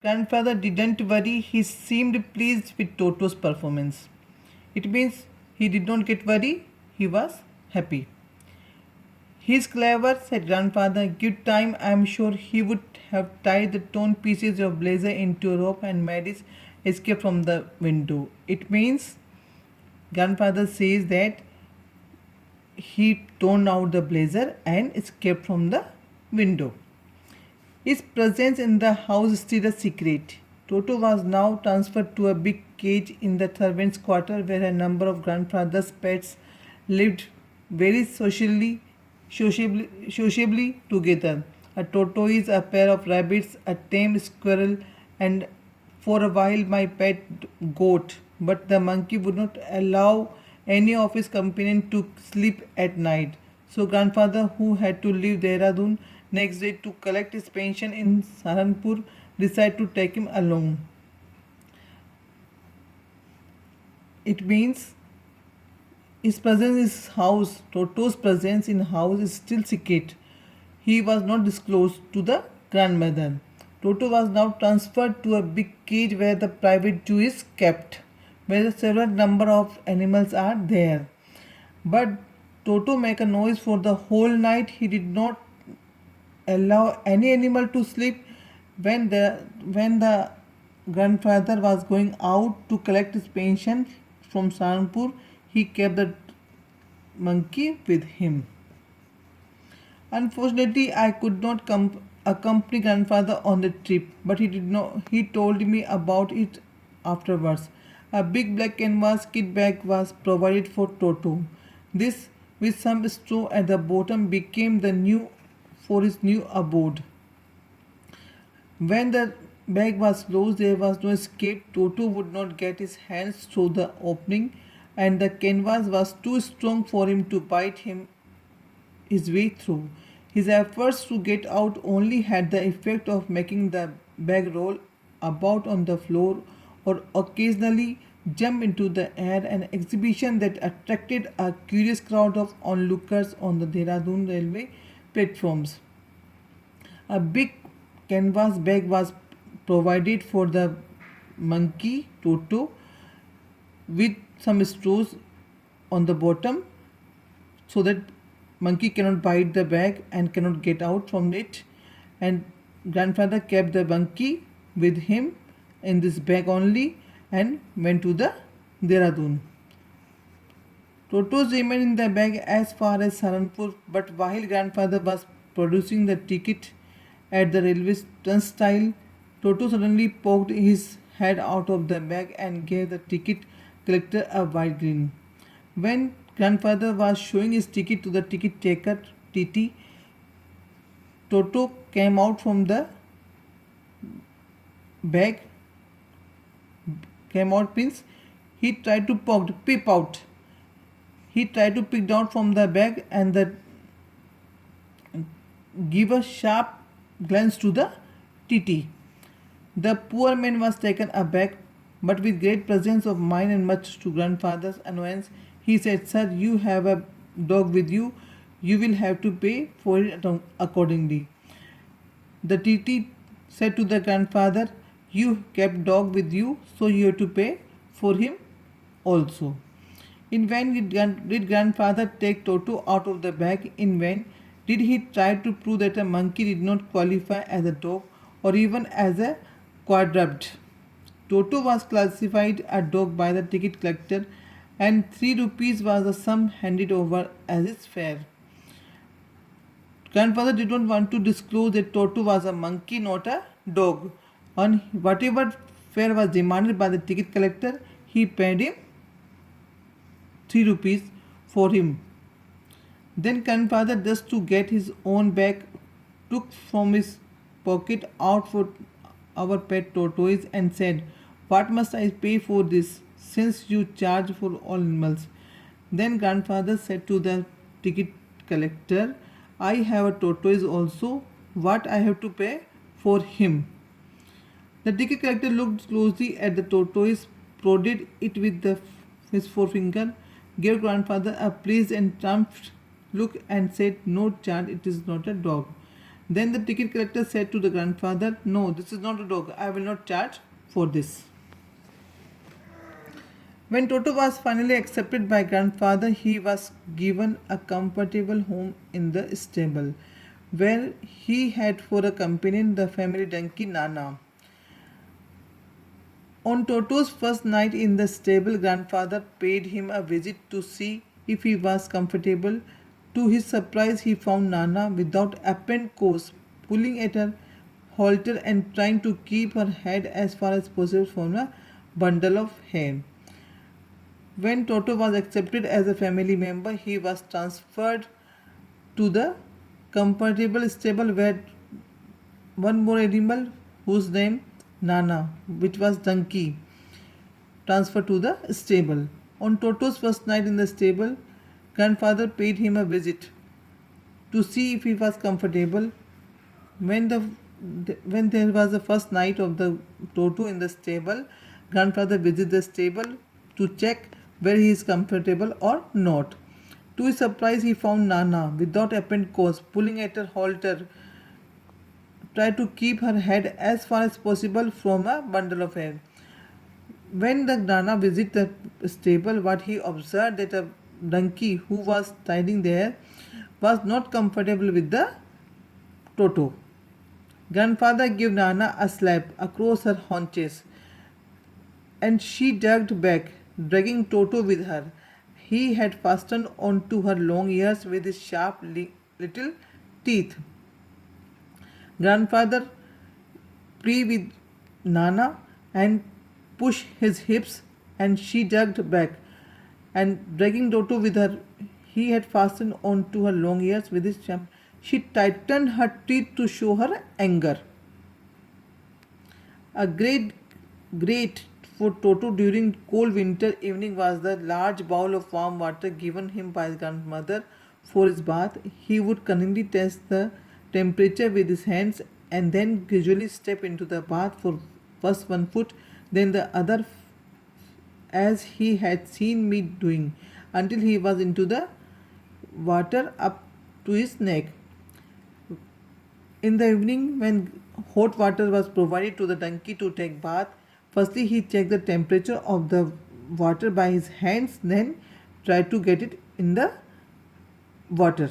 Grandfather didn't worry, he seemed pleased with Toto's performance. It means he did not get worried, he was happy. He's clever, said grandfather. Give time, I am sure he would have tied the torn pieces of blazer into a rope and made his escape from the window. It means grandfather says that he torn out the blazer and escaped from the window. His presence in the house is still a secret. Toto was now transferred to a big cage in the servants' quarter where a number of grandfather's pets lived very sociably together. A tortoise, a pair of rabbits, a tame squirrel, and for a while my pet goat. But the monkey would not allow any of his companions to sleep at night. So grandfather, who had to leave Dehradun next day to collect his pension in Saharanpur, decided to take him along. It means his presence in his house, Toto's presence in house is still secret. He was not disclosed to the grandmother. Toto was now transferred to a big cage where the private zoo is kept, where a several number of animals are there. But Toto make a noise for the whole night. He did not allow any animal to sleep. When the grandfather was going out to collect his pension from Saharanpur, he kept the monkey with him. Unfortunately, I could not accompany grandfather on the trip, but he did not. He told me about it afterwards. A big black canvas kit bag was provided for Toto. This, with some straw at the bottom, became the new for his new abode. When the bag was closed, there was no escape. Toto would not get his hands through the opening, and the canvas was too strong for him to bite his way through. His efforts to get out only had the effect of making the bag roll about on the floor or occasionally jump into the air, an exhibition that attracted a curious crowd of onlookers on the Dehradun railway platforms. A big canvas bag was provided for the monkey Toto with some straws on the bottom so that monkey cannot bite the bag and cannot get out from it, and grandfather kept the monkey with him in this bag only and went to the Dehradun. Totos remained in the bag as far as Saharanpur, but while grandfather was producing the ticket at the railway turnstile, Toto suddenly poked his head out of the bag and gave the ticket collector a wide grin. When grandfather was showing his ticket to the ticket taker, TT, Toto came out from the bag, came out means he tried to peep out. He tried to peek down from the bag and give a sharp glance to the TT. The poor man was taken aback, but with great presence of mind and much to grandfather's annoyance, he said, "Sir, you have a dog with you. You will have to pay for it accordingly." The TT said to the grandfather, "You kept dog with you, so you have to pay for him also." In vain did grandfather take Toto out of the bag. In vain did he try to prove that a monkey did not qualify as a dog or even as a quadruped. Toto was classified a dog by the ticket collector, and 3 rupees was the sum handed over as his fare. Grandfather did not want to disclose that Toto was a monkey, not a dog. On whatever fare was demanded by the ticket collector, he paid him 3 rupees for him. Then grandfather, just to get his own bag, took from his pocket out for our pet tortoise and said, "What must I pay for this, since you charge for all animals?" Then grandfather said to the ticket collector, "I have a tortoise also. What I have to pay for him?" The ticket collector looked closely at the tortoise, prodded it with his forefinger, gave grandfather a pleased and triumphant look and said, "No, child, it is not a dog." Then the ticket collector said to the grandfather, "No, this is not a dog. I will not charge for this." When Toto was finally accepted by grandfather, he was given a comfortable home in the stable, where he had for a companion the family donkey Nana. On Toto's first night in the stable, grandfather paid him a visit to see if he was comfortable. To his surprise, he found Nana without apparent cause, pulling at her halter and trying to keep her head as far as possible from a bundle of hay. When Toto was accepted as a family member, he was transferred to the comfortable stable where one more animal, whose name Nana, which was donkey, transferred to the stable. On Toto's first night in the stable, grandfather paid him a visit to see if he was comfortable. When there was the first night of the Toto in the stable, grandfather visited the stable to check where he is comfortable or not. To his surprise, he found Nana without apparent cause, pulling at her halter, tried to keep her head as far as possible from a bundle of hay. When the Nana visited the stable, what he observed that a donkey who was standing there was not comfortable with the Toto. Grandfather gave Nana a slap across her haunches, and she ducked back, dragging Toto with her. He had fastened onto her long ears with his sharp little teeth. Grandfather play with Nana and pushed his hips, and she ducked back, and dragging Toto with her. He had fastened onto her long ears with his sharp. She tightened her teeth to show her anger. A great for Toto during cold winter evening was the large bowl of warm water given him by his grandmother for his bath. He would cunningly test the temperature with his hands and then gradually step into the bath for first one foot, then the other, as he had seen me doing, until he was into the water up to his neck. In the evening, when hot water was provided to the donkey to take bath, firstly he checked the temperature of the water by his hands, then tried to get it in the water.